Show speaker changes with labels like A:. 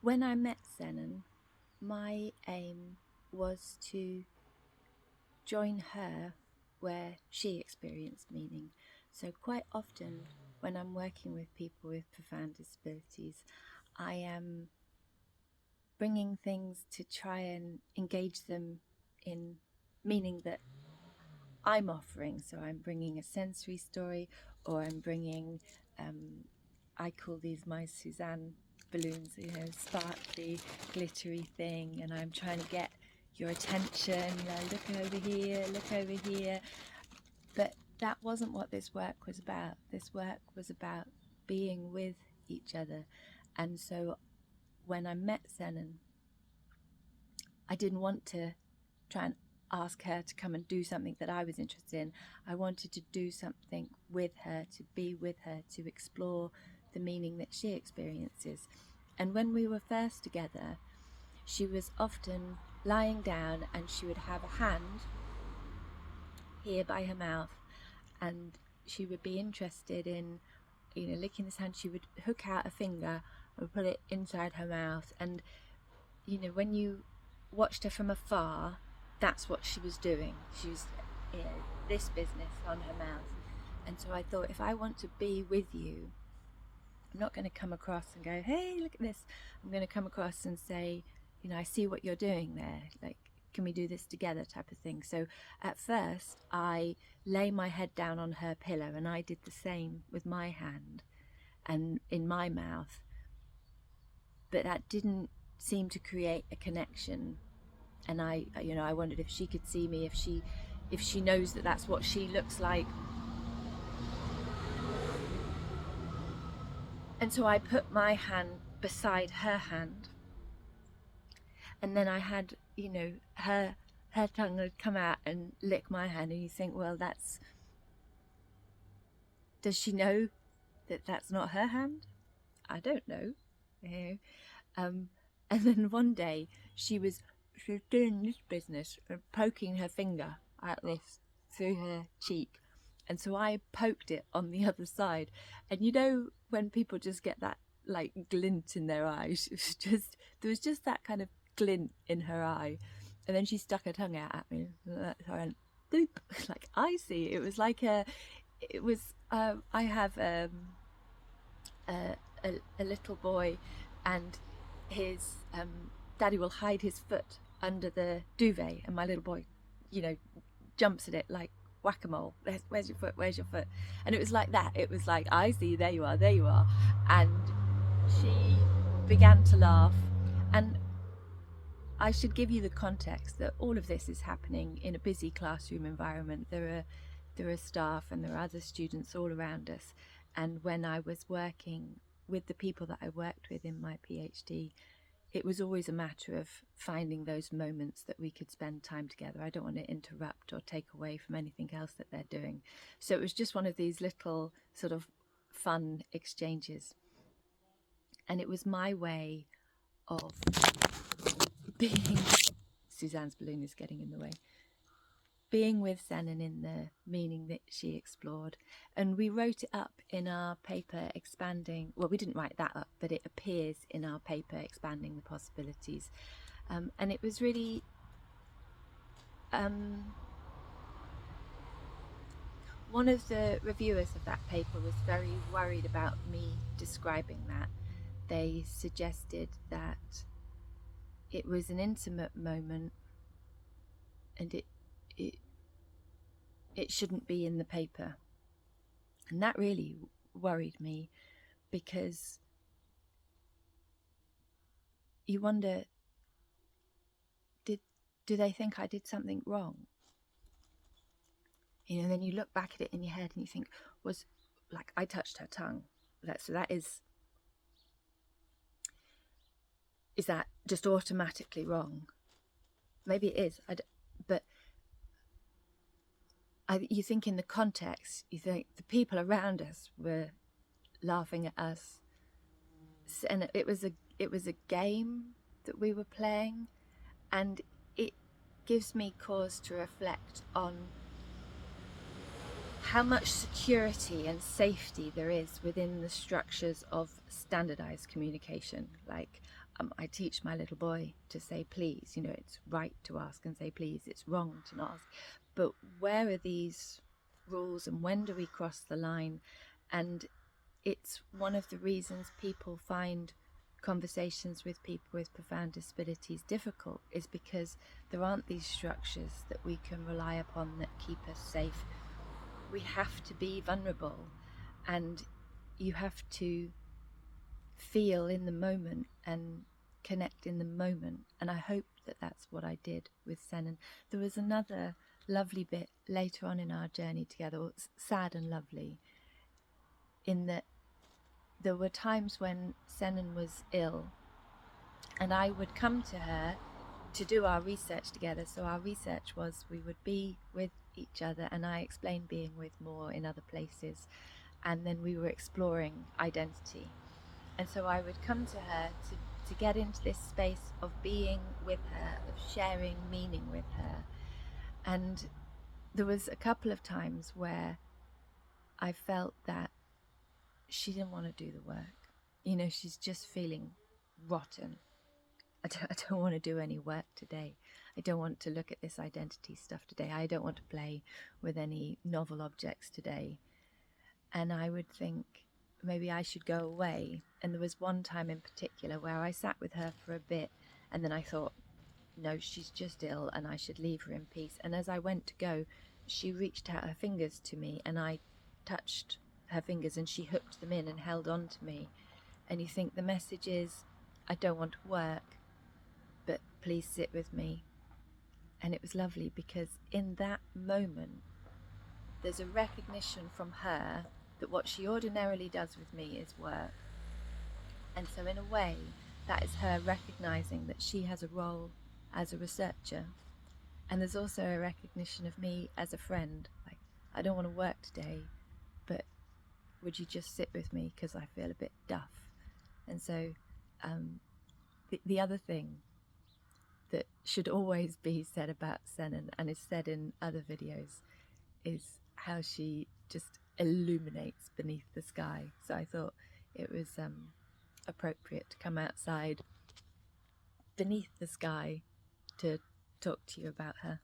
A: When I met Senen, my aim was to join her where she experienced meaning. So quite often when I'm working with people with profound disabilities, I am bringing things to try and engage them in meaning that I'm offering. So I'm bringing a sensory story, or I'm bringing, I call these my Suzanne balloons, sparkly, glittery thing, and I'm trying to get your attention, look over here, look over here. But that wasn't what this work was about. This work was about being with each other. And so when I met Senen, I didn't want to try and ask her to come and do something that I was interested in. I wanted to do something with her, to be with her, to explore the meaning that she experiences. And when we were first together, she was often lying down and she would have a hand here by her mouth, and she would be interested in, licking this hand. She would hook out a finger and put it inside her mouth. And, when you watched her from afar, that's what she was doing. She was, this business on her mouth. And so I thought, if I want to be with you, I'm not going to come across and go, hey, look at this. I'm going to come across and say, I see what you're doing there. Like, can we do this together, type of thing. So at first I lay my head down on her pillow, and I did the same with my hand and in my mouth. But that didn't seem to create a connection. And I wondered if she could see me, if she knows that that's what she looks like. And so I put my hand beside her hand, and then I had, her tongue would come out and lick my hand, and you think, well, does she know that that's not her hand? I don't know. And then one day she was doing this business, poking her finger at this through her cheek. And so I poked it on the other side. And when people just get that like glint in their eyes, there was just that kind of glint in her eye. And then she stuck her tongue out at me. So I went, boop, like, I see. It was like I have a little boy, and his daddy will hide his foot under the duvet, and my little boy, jumps at it like whack-a-mole. Where's your foot? Where's your foot? And it was like that. It was like, I see, there you are, there you are. And she began to laugh. And I should give you the context that all of this is happening in a busy classroom environment. There are staff and there are other students all around us. And when I was working with the people that I worked with in my PhD, it was always a matter of finding those moments that we could spend time together. I don't want to interrupt or take away from anything else that they're doing. So it was just one of these little sort of fun exchanges. And it was my way of being, Suzanne's balloon is getting in the way, being with Senen in the meaning that she explored. And we wrote it up in our paper Expanding, well, we didn't write that up, but it appears in our paper Expanding the Possibilities. And it was really, one of the reviewers of that paper was very worried about me describing that. They suggested that it was an intimate moment, and it shouldn't be in the paper. And that really worried me, because you wonder, do they think I did something wrong? Then you look back at it in your head and you think, was like, I touched her tongue. So that is that just automatically wrong? Maybe it is, but you think in the context, you think the people around us were laughing at us, and it was a game that we were playing, and it gives me cause to reflect on how much security and safety there is within the structures of standardized communication. Like, I teach my little boy to say please. You know, it's right to ask and say please. It's wrong to not ask. But where are these rules, and when do we cross the line? And it's one of the reasons people find conversations with people with profound disabilities difficult, is because there aren't these structures that we can rely upon that keep us safe. We have to be vulnerable, and you have to feel in the moment and connect in the moment. And I hope that that's what I did with Senen. There was another lovely bit later on in our journey together, sad and lovely, in that there were times when Senen was ill and I would come to her to do our research together. So our research was, we would be with each other, and I explained being with more in other places, and then we were exploring identity. And so I would come to her to get into this space of being with her, of sharing meaning with her. And there was a couple of times where I felt that she didn't want to do the work. You know, she's just feeling rotten. I don't want to do any work today. I don't want to look at this identity stuff today. I don't want to play with any novel objects today. And I would think maybe I should go away. And there was one time in particular where I sat with her for a bit, and then I thought, no, she's just ill and I should leave her in peace. And as I went to go, she reached out her fingers to me, and I touched her fingers, and she hooked them in and held on to me. And you think the message is, I don't want to work, but please sit with me. And it was lovely, because in that moment there's a recognition from her that what she ordinarily does with me is work. And so in a way, that is her recognizing that she has a role as a researcher. And there's also a recognition of me as a friend. Like, I don't want to work today, but would you just sit with me because I feel a bit duff? And so the other thing that should always be said about Senen, and is said in other videos, is how she just illuminates beneath the sky. So I thought it was appropriate to come outside beneath the sky to talk to you about her.